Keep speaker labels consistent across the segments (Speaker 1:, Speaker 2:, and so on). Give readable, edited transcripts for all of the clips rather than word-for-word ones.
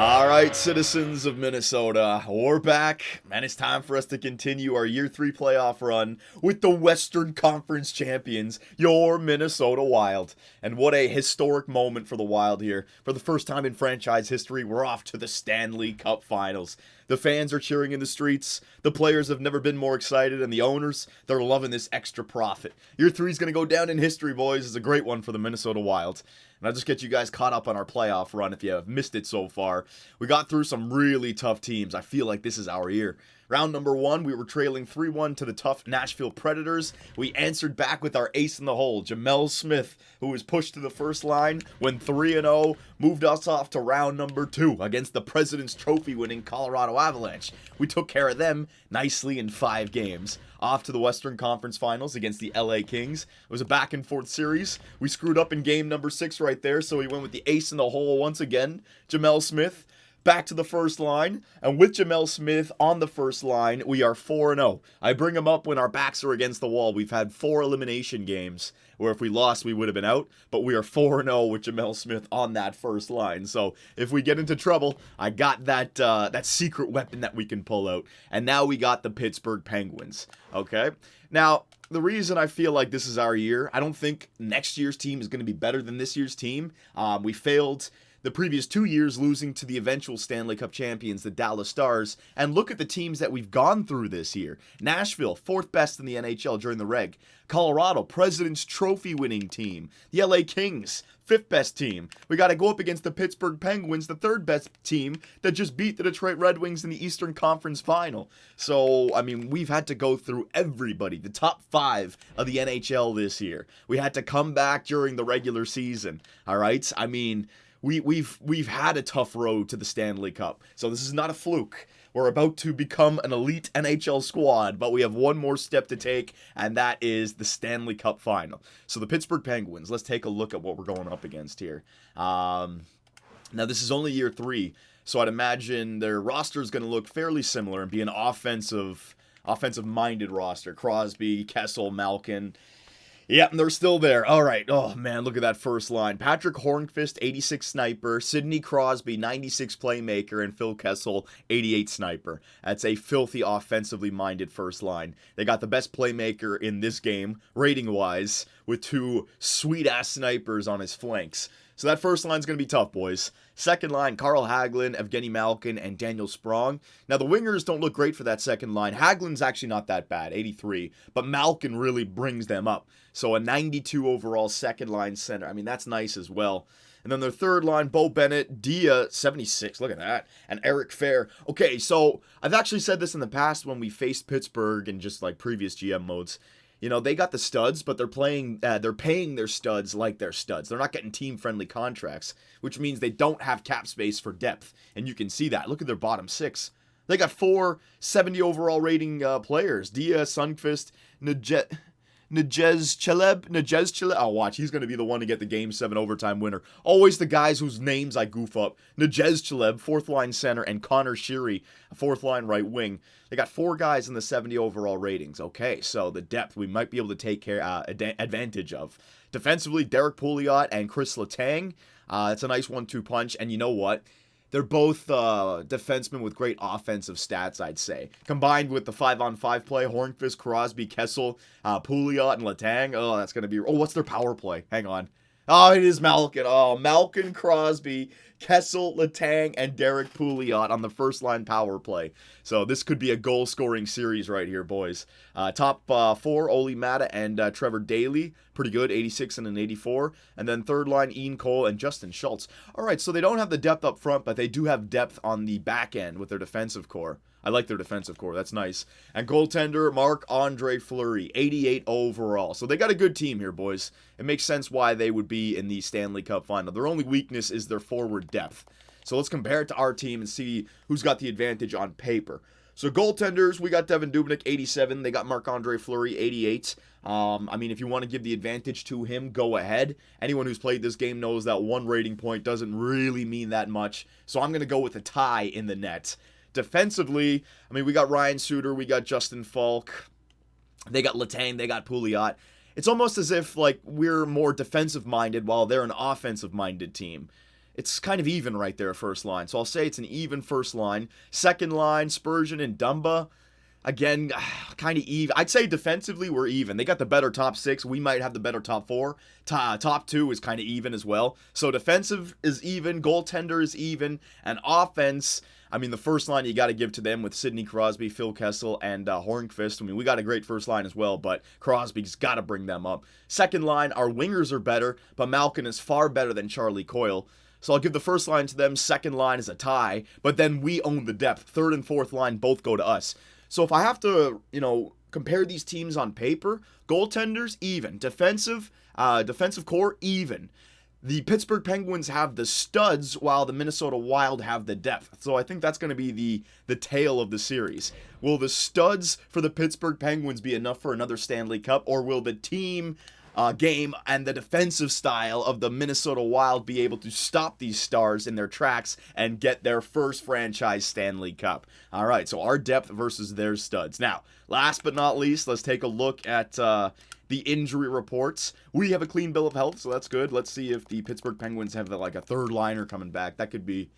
Speaker 1: All right, citizens of Minnesota, we're back, and it's time for us to continue our Year 3 playoff run with the Western Conference champions, your Minnesota Wild. And what a historic moment for the Wild here. For the first time in franchise history, we're off to the Stanley Cup Finals. The fans are cheering in the streets, the players have never been more excited, and the owners, they're loving this extra profit. Year 3 is going to go down in history, boys. It's a great one for the Minnesota Wild. And I'll just get you guys caught up on our playoff run if you have missed it so far. We got through some really tough teams. I feel like this is our year. Round number 1, we were trailing 3-1 to the tough Nashville Predators. We answered back with our ace in the hole, Jamel Smith, who was pushed to the first line, went 3-0, moved us off to round number 2 against the President's Trophy winning Colorado Avalanche. We took care of them nicely in 5 games. Off to the Western Conference Finals against the LA Kings. It was a back and forth series. We screwed up in game number 6 right there, so we went with the ace in the hole once again, Jamel Smith. Back to the first line, and with Jamel Smith on the first line, we are 4-0. I bring him up when our backs are against the wall. We've had 4 elimination games where if we lost, we would have been out, but we are 4-0 with Jamel Smith on that first line. So if we get into trouble, I got that secret weapon that we can pull out. And now we got the Pittsburgh Penguins, okay? Now, the reason I feel like this is our year, I don't think next year's team is going to be better than this year's team. We failed the previous 2 years, losing to the eventual Stanley Cup champions, the Dallas Stars. And look at the teams that we've gone through this year. Nashville, 4th best in the NHL during the reg. Colorado, President's Trophy winning team. The LA Kings, 5th best team. We got to go up against the Pittsburgh Penguins, the 3rd best team that just beat the Detroit Red Wings in the Eastern Conference Final. So, I mean, we've had to go through everybody, the top 5 of the NHL this year. We had to come back during the regular season, all right? I mean, We've had a tough road to the Stanley Cup, so this is not a fluke. We're about to become an elite NHL squad, but we have one more step to take, and that is the Stanley Cup Final. So the Pittsburgh Penguins, let's take a look at what we're going up against here. Now, this is only year 3, so I'd imagine their roster is going to look fairly similar and be an offensive-minded roster. Crosby, Kessel, Malkin. Yep, and they're still there. All right. Oh, man, look at that first line. Patrick Hornqvist, 86 sniper. Sidney Crosby, 96 playmaker. And Phil Kessel, 88 sniper. That's a filthy offensively minded first line. They got the best playmaker in this game, rating-wise, with 2 sweet-ass snipers on his flanks. So that first line's going to be tough, boys. Second line, Carl Hagelin, Evgeny Malkin, and Daniel Sprong. Now, the wingers don't look great for that second line. Hagelin's actually not that bad, 83. But Malkin really brings them up. So a 92 overall second line center. I mean, that's nice as well. And then their third line, Bo Bennett, Dia, 76. Look at that. And Eric Fair. Okay, so I've actually said this in the past when we faced Pittsburgh in just like previous GM modes. You know, they got the studs, but they're paying their studs like they're studs. They're not getting team-friendly contracts, which means they don't have cap space for depth. And you can see that. Look at their bottom 6. They got 4 70 overall rating players. Dia, Sundqvist, Najez Chaleb. Oh, watch. He's going to be the one to get the Game 7 overtime winner. Always the guys whose names I goof up. Najez Chaleb, 4th line center, and Connor Sheary, 4th line right wing. They got 4 guys in the 70 overall ratings. Okay, so the depth we might be able to take advantage of. Defensively, Derek Pouliot and Chris Letang. It's a nice 1-2 punch. And you know what? They're both defensemen with great offensive stats, I'd say. Combined with the 5-on-5 play, Hornqvist, Crosby, Kessel, Pouliot, and Letang. Oh, that's going to be... Oh, what's their power play? Hang on. Oh, it is Malkin. Oh, Malkin, Crosby, Kessel, Letang, and Derek Pouliot on the first-line power play. So this could be a goal-scoring series right here, boys. Top 4, Oli Mata and Trevor Daley. Pretty good, 86 and an 84. And then third line, Ian Cole and Justin Schultz. All right, so they don't have the depth up front, but they do have depth on the back end with their defensive core. I like their defensive core. That's nice. And goaltender, Marc-Andre Fleury, 88 overall. So they got a good team here, boys. It makes sense why they would be in the Stanley Cup Final. Their only weakness is their forward depth. So let's compare it to our team and see who's got the advantage on paper. So goaltenders, we got Devin Dubnyk, 87. They got Marc-Andre Fleury, 88. I mean, if you want to give the advantage to him, go ahead. Anyone who's played this game knows that 1 rating point doesn't really mean that much. So I'm going to go with a tie in the net. Defensively, I mean, we got Ryan Suter, we got Justin Falk, they got Letang, they got Pouliot. It's almost as if, like, we're more defensive-minded while they're an offensive-minded team. it's kind of even right there, first line. So I'll say it's an even first line. Second line, Spurgeon and Dumba. Again, kind of even. I'd say defensively, we're even. They got the better top 6. We might have the better top 4. Top 2 is kind of even as well. So defensive is even. Goaltender is even. And offense, I mean, the first line you got to give to them with Sidney Crosby, Phil Kessel, and Hornqvist. I mean, we got a great first line as well, but Crosby's got to bring them up. Second line, our wingers are better, but Malkin is far better than Charlie Coyle. So I'll give the first line to them. Second line is a tie, but then we own the depth. Third and fourth line both go to us. So if I have to, compare these teams on paper, goaltenders, even. Defensive core, even. The Pittsburgh Penguins have the studs while the Minnesota Wild have the depth. So I think that's going to be the tale of the series. Will the studs for the Pittsburgh Penguins be enough for another Stanley Cup, or will the team game and the defensive style of the Minnesota Wild be able to stop these stars in their tracks and get their first franchise Stanley Cup? All right, so our depth versus their studs. Now, last but not least, let's take a look at the injury reports. We have a clean bill of health, so that's good. Let's see if the Pittsburgh Penguins have like a third liner coming back. That could be...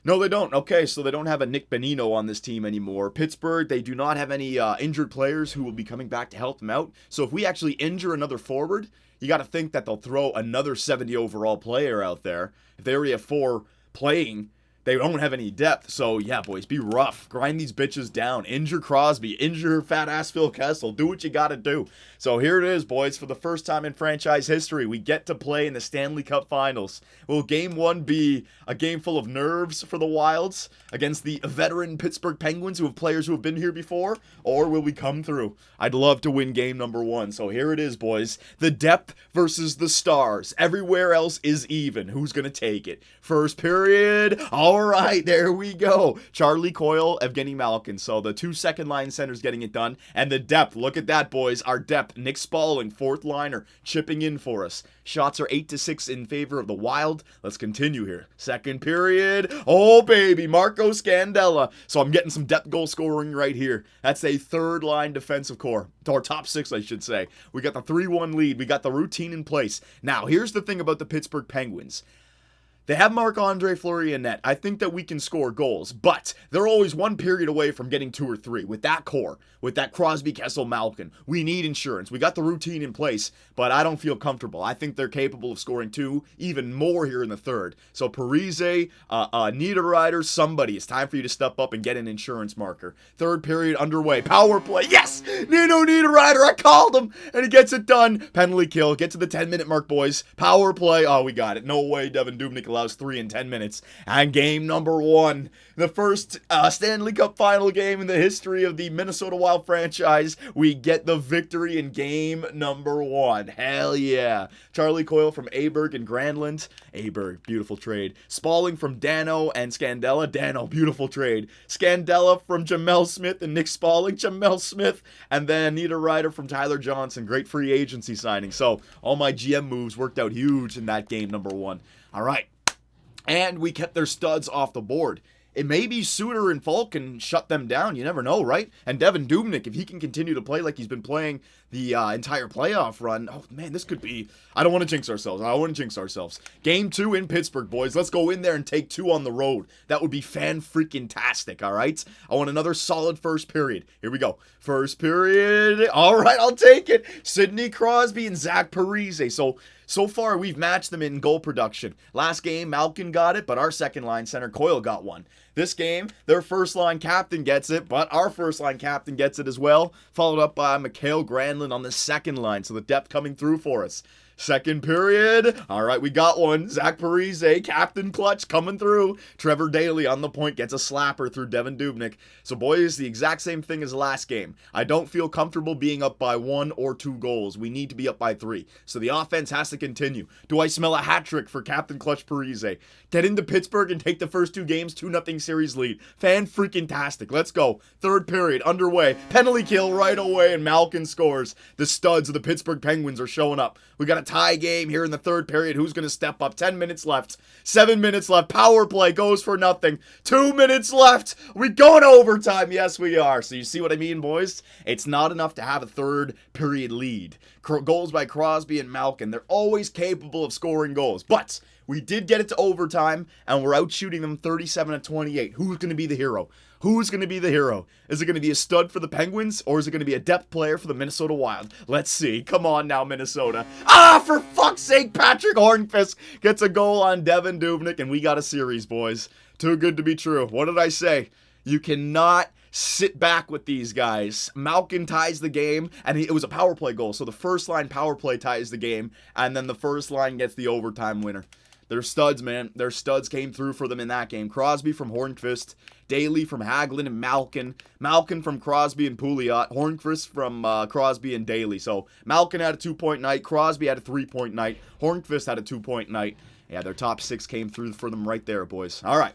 Speaker 1: No, they don't. Okay, so they don't have a Nick Bonino on this team anymore. Pittsburgh, they do not have any injured players who will be coming back to help them out. So if we actually injure another forward, you got to think that they'll throw another 70 overall player out there. If they already have 4 playing, they don't have any depth. So yeah, boys, be rough. Grind these bitches down. Injure Crosby. Injure fat ass Phil Kessel. Do what you got to do. So here it is, boys. For the first time in franchise history, we get to play in the Stanley Cup Finals. Will Game 1 be a game full of nerves for the Wilds against the veteran Pittsburgh Penguins who have players who have been here before? Or will we come through? I'd love to win game number 1. So here it is, boys. The depth versus the stars. Everywhere else is even. Who's going to take it? First period. All right, there we go. Charlie Coyle, Evgeny Malkin. So the 2 second line centers getting it done. And the depth. Look at that, boys. Our depth. Nick Spaulding, fourth liner, chipping in for us. Shots are 8-6 in favor of the Wild. Let's continue here. Second period. Oh, baby. Marco Scandella. So I'm getting some depth goal scoring right here. That's a third line defensive core. Or top 6, I should say. We got the 3-1 lead. We got the routine in place. Now, here's the thing about the Pittsburgh Penguins. They have Marc-Andre Fleury in net. I think that we can score goals, but they're always one period away from getting 2 or 3. With that core, with that Crosby, Kessel, Malkin, we need insurance. We got the routine in place, but I don't feel comfortable. I think they're capable of scoring 2, even more here in the third. So Parise, Niederreiter, somebody, it's time for you to step up and get an insurance marker. Third period underway. Power play. Yes! Nino Niederreiter, I called him, and he gets it done. Penalty kill. Get to the 10-minute mark, boys. Power play. Oh, we got it. No way Devin Dubnyk allows 3 in 10 minutes. And game number 1, the first Stanley Cup final game in the history of the Minnesota Wild franchise. We get the victory in game number 1. Hell yeah. Charlie Coyle from Aberg and Granlund. Aberg, beautiful trade. Spaulding from Dano and Scandella. Dano, beautiful trade. Scandella from Jamel Smith and Nick Spaulding. Jamel Smith. And then Niederreiter from Tyler Johnson. Great free agency signing. So all my GM moves worked out huge in that game number 1. All right. And we kept their studs off the board. It may be Suter and Falk can shut them down. You never know, right? And Devin Dubnyk, if he can continue to play like he's been playing the entire playoff run, oh man, this could be... I don't want to jinx ourselves. Game 2 in Pittsburgh, boys. Let's go in there and take 2 on the road. That would be fan-freaking-tastic, all right? I want another solid first period. Here we go. First period. All right, I'll take it. Sidney Crosby and Zach Parise. So far, we've matched them in goal production. Last game, Malkin got it, but our second-line center, Coyle, got one. This game, their first-line captain gets it, but our first-line captain gets it as well, followed up by Mikhail Granlund on the second line, so the depth coming through for us. Second period. All right, we got one. Zach Parise, Captain Clutch, coming through. Trevor Daley on the point, gets a slapper through Devin Dubnyk. So, boys, the exact same thing as last game. I don't feel comfortable being up by 1 or 2 goals. We need to be up by 3. So the offense has to continue. Do I smell a hat trick for Captain Clutch Parise? Get into Pittsburgh and take the first 2 games, 2-0 series lead. Fan-freaking-tastic. Let's go. Third period, underway. Penalty kill right away, and Malkin scores. The studs of the Pittsburgh Penguins are showing up. We got a tie game here in the third period. Who's going to step up? 10 minutes left. 7 minutes left. Power play goes for nothing. 2 minutes left. We going to overtime. Yes, we are. So you see what I mean, boys? It's not enough to have a third period lead. Goals by Crosby and Malkin. They're always capable of scoring goals. But We did get it to overtime, and we're out shooting them 37-28. Who's going to be the hero? Who's going to be the hero? Is it going to be a stud for the Penguins, or is it going to be a depth player for the Minnesota Wild? Let's see. Come on now, Minnesota. For fuck's sake, Patrick Hornqvist gets a goal on Devin Dubnyk, and we got a series, boys. Too good to be true. What did I say? You cannot sit back with these guys. Malkin ties the game, and it was a power play goal. So the first line power play ties the game, and then the first line gets the overtime winner. They're studs, man. Their studs came through for them in that game. Crosby from Hornqvist, Daly from Hagelin and Malkin. Malkin from Crosby and Pouliot. Hornqvist from Crosby and Daly. So Malkin had a 2-point night. Crosby had a 3-point night. Hornqvist had a 2-point night. Yeah, their top 6 came through for them right there, boys. All right.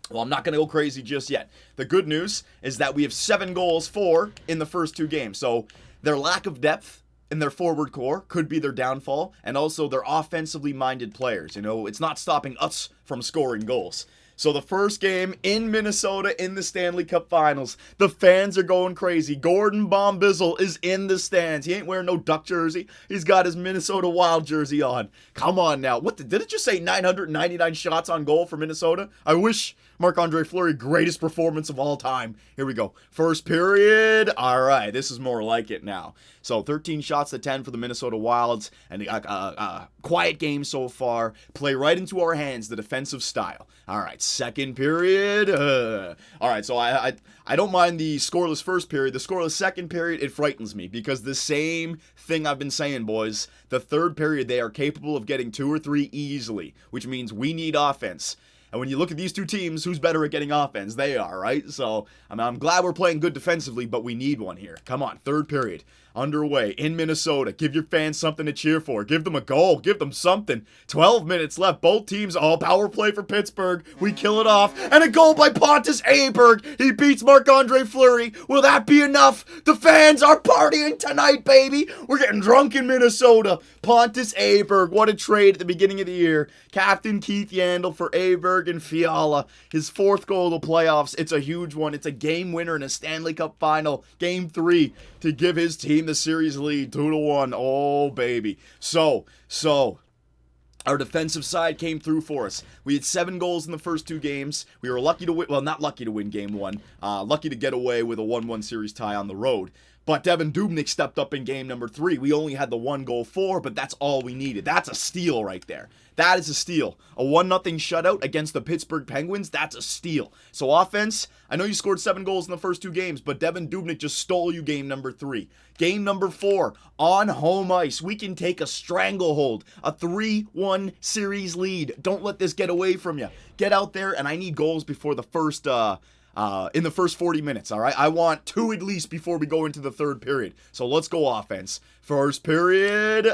Speaker 1: Well, I'm not going to go crazy just yet. The good news is that we have 7 goals for in the first 2 games. So their lack of depth in their forward core could be their downfall, and also their offensively minded players. You know, it's not stopping us from scoring goals. So the first game in Minnesota in the Stanley Cup Finals, the fans are going crazy. Gordon Bombizzel is in the stands. He ain't wearing no Duck jersey. He's got his Minnesota Wild jersey on. Come on now. Did it just say 999 shots on goal for Minnesota? I wish Marc-Andre Fleury, greatest performance of all time. Here we go. First period. All right, this is more like it now. So 13 shots to 10 for the Minnesota Wilds, and a quiet game so far. Play right into our hands, the defensive style. All right, second period. All right, so I don't mind the scoreless first period. The scoreless second period, it frightens me because the same thing I've been saying, boys. The third period, they are capable of getting 2 or 3 easily, which means we need offense. And when you look at these two teams, who's better at getting offense? They are, right? So, I'm glad we're playing good defensively, but we need one here. Come on, third period. Underway in Minnesota. Give your fans something to cheer for. Give them a goal. Give them something. 12 minutes left. Both teams, power play for Pittsburgh. We kill it off. And a goal by Pontus Aberg. He beats Marc-Andre Fleury. Will that be enough? The fans are partying tonight, baby. We're getting drunk in Minnesota. Pontus Aberg. What a trade at the beginning of the year. Captain Keith Yandel for Aberg and Fiala. His 4th goal of the playoffs. It's a huge one. It's a game winner in a Stanley Cup final. Game 3 to give his team the series lead 2-1. Oh, baby. So our defensive side came through for us. We had 7 goals in the first 2 games. We were lucky to win. Well, not lucky to win game 1. Lucky to get away with a 1-1 series tie on the road. But Devin Dubnyk stepped up in game number 3. We only had the 1 goal for, but that's all we needed. That's a steal right there. That is a steal. A 1-0 shutout against the Pittsburgh Penguins, that's a steal. So offense, I know you scored 7 goals in the first 2 games, but Devin Dubnyk just stole you game number 3. Game number 4, on home ice, we can take a stranglehold, a 3-1 series lead. Don't let this get away from you. Get out there, and I need goals before the first, in the first 40 minutes, all right? I want 2 at least before we go into the third period. So let's go offense. First period,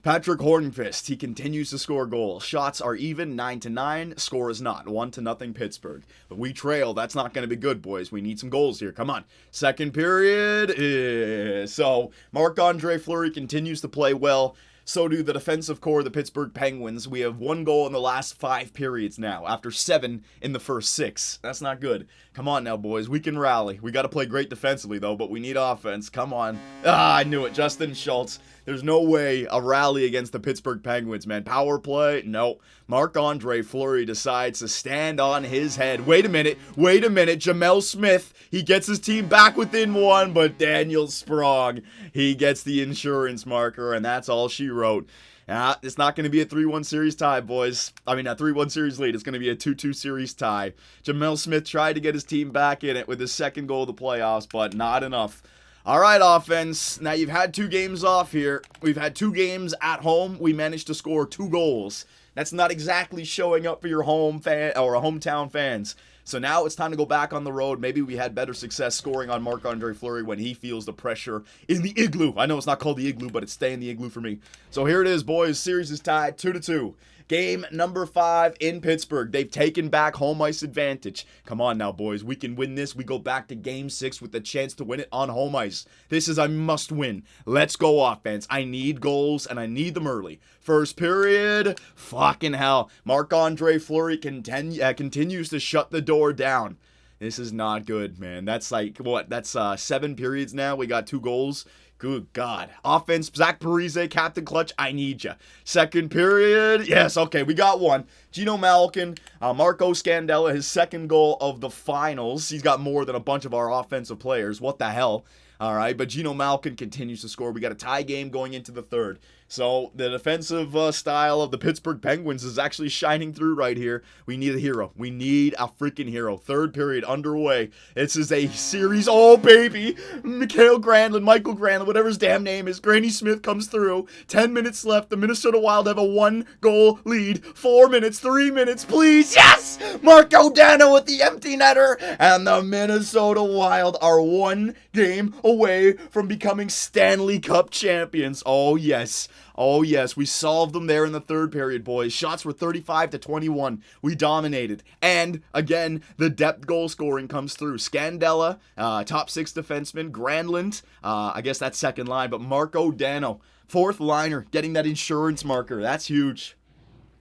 Speaker 1: Patrick Hornqvist, he continues to score goals. Shots are even, 9-9. Score is not, 1-0 Pittsburgh. But we trail, that's not going to be good, boys. We need some goals here, come on. Second period, so Marc-Andre Fleury continues to play well. So do the defensive core of the Pittsburgh Penguins. We have 1 goal in the last 5 periods now, after 7 in the first 6. That's not good. Come on now, boys. We can rally. We got to play great defensively, though, but we need offense. Come on. I knew it. Justin Schultz. There's no way a rally against the Pittsburgh Penguins, man. Power play? No. Marc-Andre Fleury decides to stand on his head. Wait a minute. Jamel Smith, he gets his team back within 1, but Daniel Sprong, he gets the insurance marker, and that's all she wrote. It's not going to be a 3-1 series tie, boys. A 3-1 series lead. It's going to be a 2-2 series tie. Jamel Smith tried to get his team back in it with his 2nd goal of the playoffs, but not enough. All right, offense. Now, you've had 2 games off here. We've had 2 games at home. We managed to score 2 goals. That's not exactly showing up for your home fan or hometown fans. So now it's time to go back on the road. Maybe we had better success scoring on Marc-Andre Fleury when he feels the pressure in the igloo. I know it's not called the igloo, but it's staying the igloo for me. So here it is, boys. Series is tied 2-2. Game number 5 in Pittsburgh. They've taken back home ice advantage. Come on now, boys. We can win this. We go back to game 6 with the chance to win it on home ice. This is a must win. Let's go offense. I need goals, and I need them early. First period. Fucking hell. Marc-Andre Fleury continues to shut the door down. This is not good, man. That's like, what? That's 7 periods now. We got 2 goals. Good God. Offense, Zach Parise, Captain Clutch, I need ya. Second period, yes, okay, we got one. Gino Malkin, Marco Scandella, his second goal of the finals. He's got more than a bunch of our offensive players. What the hell? All right, but Gino Malkin continues to score. We got a tie game going into the third. So the defensive style of the Pittsburgh Penguins is actually shining through right here. We need a hero. We need a freaking hero. Third period underway. This is a series. Oh, baby. Michael Granlund, whatever his damn name is. Granny Smith comes through. 10 minutes left. The Minnesota Wild have a 1-goal lead. 4 minutes, 3 minutes, please. Yes! Marco Dano with the empty netter. And the Minnesota Wild are 1 game away from becoming Stanley Cup champions. Oh, yes. Oh, yes, we solved them there in the third period, boys. Shots were 35-21. We dominated. And, again, the depth goal scoring comes through. Scandella, top 6 defenseman. Granlund, I guess that's second line. But Marco Dano, fourth liner, getting that insurance marker. That's huge.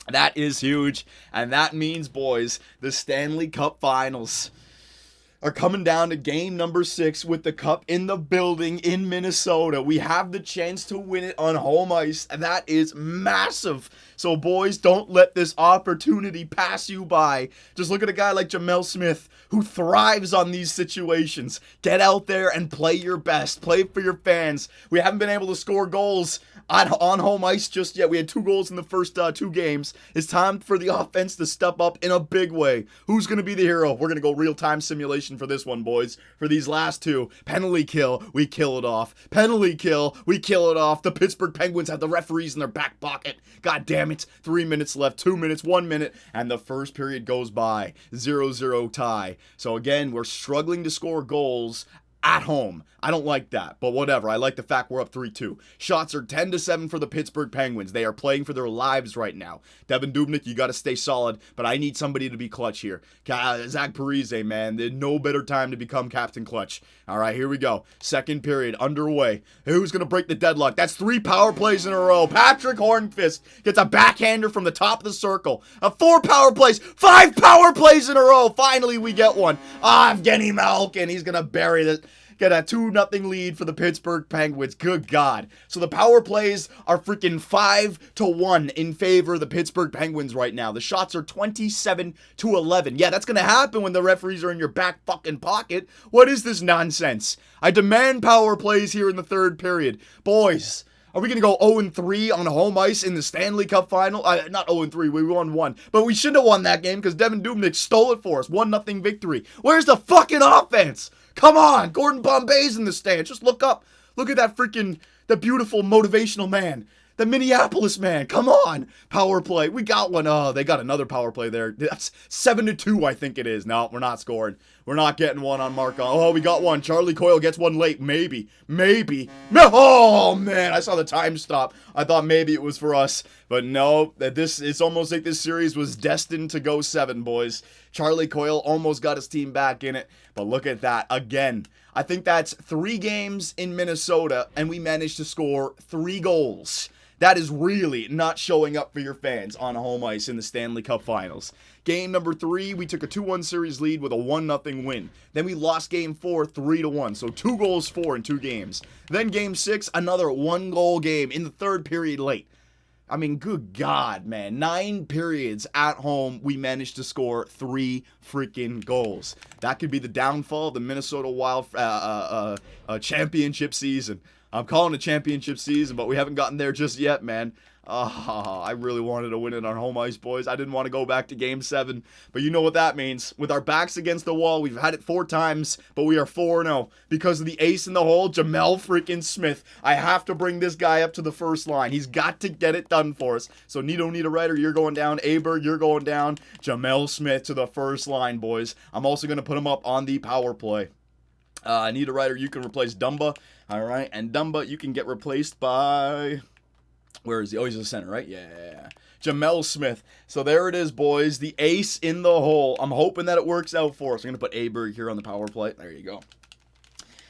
Speaker 1: That is huge. And that means, boys, the Stanley Cup Finals are coming down to game number 6 with the cup in the building in Minnesota. We have the chance to win it on home ice, and that is massive. So, boys, don't let this opportunity pass you by. Just look at a guy like Jamel Smith, who thrives on these situations. Get out there and play your best. Play for your fans. We haven't been able to score goals on home ice just yet. We had 2 goals in the first 2 games. It's time for the offense to step up in a big way. Who's going to be the hero? We're going to go real-time simulation for this one, boys. For these last 2. Penalty kill, we kill it off. Penalty kill, we kill it off. The Pittsburgh Penguins have the referees in their back pocket. God damn it. 3 minutes left, 2 minutes, 1 minute, and the first period goes by. 0-0 tie. So again, we're struggling to score goals at home. I don't like that, but whatever. I like the fact we're up 3-2. Shots are 10-7 for the Pittsburgh Penguins. They are playing for their lives right now. Devin Dubnyk, you got to stay solid, but I need somebody to be clutch here. Zach Parise, man, there's no better time to become Captain Clutch. All right, here we go. Second period underway. Who's going to break the deadlock? That's 3 power plays in a row. Patrick Hornqvist gets a backhander from the top of the circle. 4 power plays. 5 power plays in a row. Finally, we get one. Evgeny Malkin, he's going to bury this. Get a 2-0 lead for the Pittsburgh Penguins. Good God. So the power plays are freaking 5-1 in favor of the Pittsburgh Penguins right now. The shots are 27-11. Yeah, that's going to happen when the referees are in your back fucking pocket. What is this nonsense? I demand power plays here in the third period. Boys, are we going to go 0-3 on home ice in the Stanley Cup final? Not 0-3, we won 1. But we shouldn't have won that game because Devin Dubnyk stole it for us. 1-0 victory. Where's the fucking offense? Come on, Gordon Bombay's in the stands. Just look up. Look at that freaking, the beautiful motivational man. The Minneapolis man. Come on. Power play. We got one. Oh, they got another power play there. That's 7-2, I think it is. No, we're not scoring. We're not getting one on Marco. Oh, we got one. Charlie Coyle gets one late. Maybe. Oh, man. I saw the time stop. I thought maybe it was for us. But no, it's almost like this series was destined to go 7, boys. Charlie Coyle almost got his team back in it. But look at that. Again, I think that's 3 games in Minnesota, and we managed to score 3 goals. That is really not showing up for your fans on home ice in the Stanley Cup Finals. Game number 3, we took a 2-1 series lead with a 1-0 win. Then we lost game 4, 3-1. So 2 goals for in 2 games. Then game 6, another 1-goal game in the third period late. I mean, good God, man. 9 periods at home, we managed to score 3 freaking goals. That could be the downfall of the Minnesota Wild championship season. I'm calling it championship season, but we haven't gotten there just yet, man. I really wanted to win it on home ice, boys. I didn't want to go back to game 7, but you know what that means. With our backs against the wall, we've had it 4 times, but we are 4-0 because of the ace in the hole, Jamel freaking Smith. I have to bring this guy up to the first line. He's got to get it done for us. So Nito Niederreiter, you're going down. Aberg, you're going down. Jamel Smith to the first line, boys. I'm also going to put him up on the power play. Niederreiter, you can replace Dumba. All right, and Dumba, you can get replaced by... Where is he? Oh, he's in the center, right? Yeah. Jamel Smith. So there it is, boys. The ace in the hole. I'm hoping that it works out for us. I'm going to put Aberg here on the power play. There you go.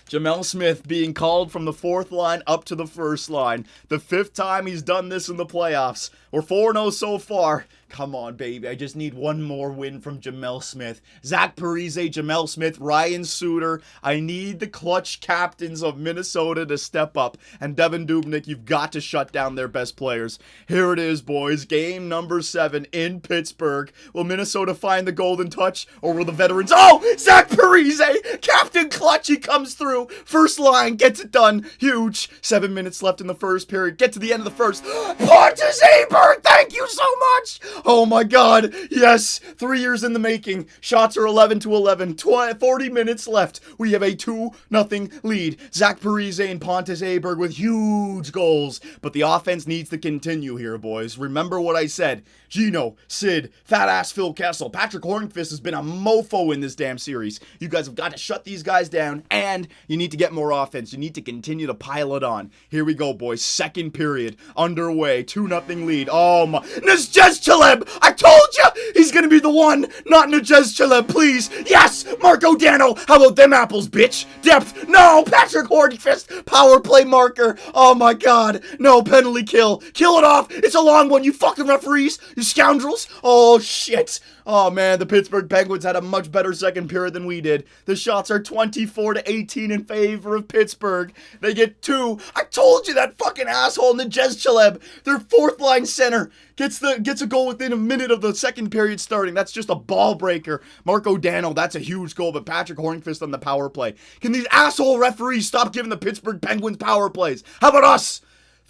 Speaker 1: Jamel Smith being called from the 4th line up to the 1st line. The 5th time he's done this in the playoffs. We're 4-0 so far. Come on, baby. I just need one more win from Jamel Smith. Zach Parise, Jamel Smith, Ryan Suter. I need the clutch captains of Minnesota to step up. And Devin Dubnyk, you've got to shut down their best players. Here it is, boys. Game number 7 in Pittsburgh. Will Minnesota find the golden touch, or will the veterans... Oh! Zach Parise! Captain Clutch, he comes through. 1st line, gets it done. Huge. 7 minutes left in the 1st period. Get to the end of the 1st. Pontus Aberg, thank you so much! Oh my god, yes, 3 years in the making. Shots are 11-11, 40 minutes left. We have a 2-0 lead. Zach Parise and Pontus Aberg with huge goals. But the offense needs to continue here, boys. Remember what I said. Gino, Sid, fat ass Phil Kessel, Patrick Hornqvist has been a mofo in this damn series. You guys have got to shut these guys down, and you need to get more offense. You need to continue to pile it on. Here we go, boys. 2nd period underway. 2-0 lead. Oh my... Nazjez Chaleb! I told you! He's gonna be the one! Not Nazjez Chaleb, please! Yes! Marco Dano! How about them apples, bitch? Depth! No! Patrick Hornqvist! Power play marker! Oh my god! No, penalty kill! Kill it off! It's a long one, you fucking referees! You scoundrels! Oh shit! Oh man, the Pittsburgh Penguins had a much better 2nd period than we did. The shots are 24-18 in favor of Pittsburgh. They get 2. I told you that fucking asshole Nazjez Chaleb, their 4th line center, gets a goal within a minute of the 2nd period starting. That's just a ball breaker. Marco Dano, that's a huge goal, but Patrick Hornqvist on the power play. Can these asshole referees stop giving the Pittsburgh Penguins power plays? How about us?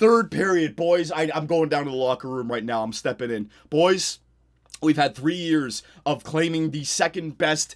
Speaker 1: 3rd period, boys. I'm going down to the locker room right now. I'm stepping in. Boys, we've had 3 years of claiming the 2nd best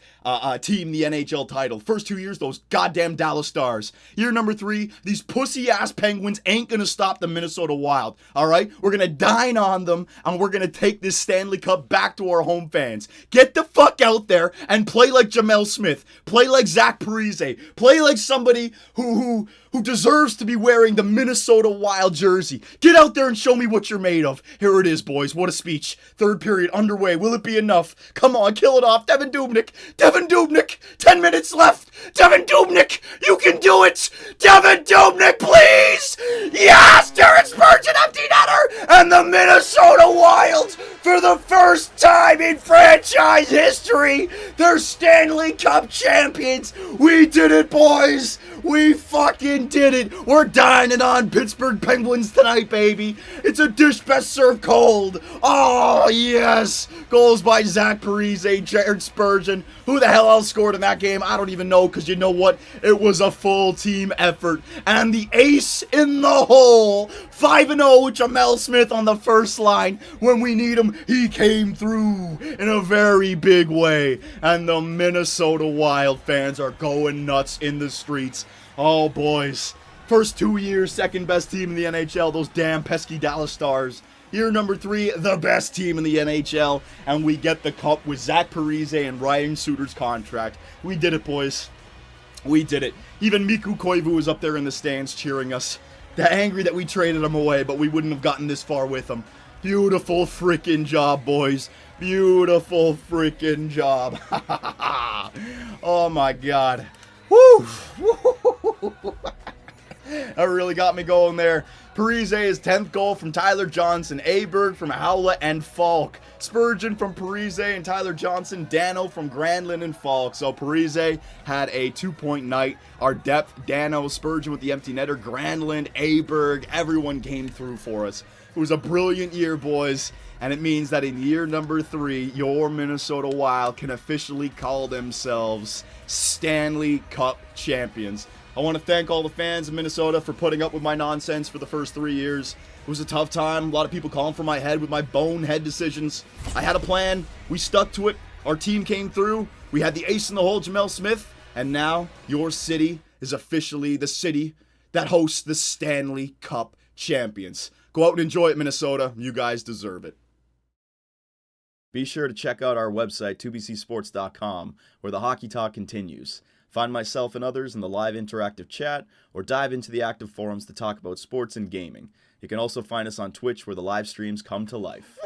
Speaker 1: team in the NHL title. First 2 years, those goddamn Dallas Stars. Year number 3, these pussy-ass Penguins ain't gonna stop the Minnesota Wild, alright? We're gonna dine on them, and we're gonna take this Stanley Cup back to our home fans. Get the fuck out there and play like Jamel Smith. Play like Zach Parise. Play like somebody who deserves to be wearing the Minnesota Wild jersey. Get out there and show me what you're made of. Here it is, boys. What a speech. 3rd period underway. Will it be enough? Come on, kill it off. Devin Dubnyk. Devin Dubnyk. 10 minutes left. Devin Dubnyk. You can do it. Devin Dubnyk, please. Yes, Darren Spurgeon, empty netter. And the Minnesota Wild, for the first time in franchise history, they're Stanley Cup champions. We did it, boys. We fucking did it. We're dining on Pittsburgh Penguins tonight, baby. It's a dish best served cold. Oh, yes. Goals by Zach Parise, Jared Spurgeon. Who the hell else scored in that game? I don't even know, because you know what? It was a full team effort. And the ace in the hole, 5-0 with Jamel Smith on the 1st line. When we need him, he came through in a very big way. And the Minnesota Wild fans are going nuts in the streets. Oh, boys. First 2 years, 2nd best team in the NHL, those damn pesky Dallas Stars. Year number 3, the best team in the NHL, and we get the cup with Zach Parise and Ryan Suter's contract. We did it, boys. We did it. Even Mikko Koivu was up there in the stands cheering us. They're angry that we traded him away, but we wouldn't have gotten this far with him. Beautiful freaking job, boys. Beautiful freaking job. Oh, my God. Woo! That really got me going there. Parise's 10th goal from Tyler Johnson, Aberg from Howlett and Falk, Spurgeon from Parise and Tyler Johnson, Dano from Granlund and Falk. So Parise had a 2-point night. Our depth, Dano, Spurgeon with the empty netter, Granlund, Aberg, everyone came through for us. It was a brilliant year, boys, and it means that in year number 3, your Minnesota Wild can officially call themselves Stanley Cup champions. I want to thank all the fans of Minnesota for putting up with my nonsense for the first 3 years. It was a tough time. A lot of people calling for my head with my bonehead decisions. I had a plan. We stuck to it. Our team came through. We had the ace in the hole, Jamel Smith. And now your city is officially the city that hosts the Stanley Cup champions. Go out and enjoy it, Minnesota. You guys deserve it. Be sure to check out our website, 2bcsports.com, where the hockey talk continues. Find myself and others in the live interactive chat, or dive into the active forums to talk about sports and gaming. You can also find us on Twitch, where the live streams come to life.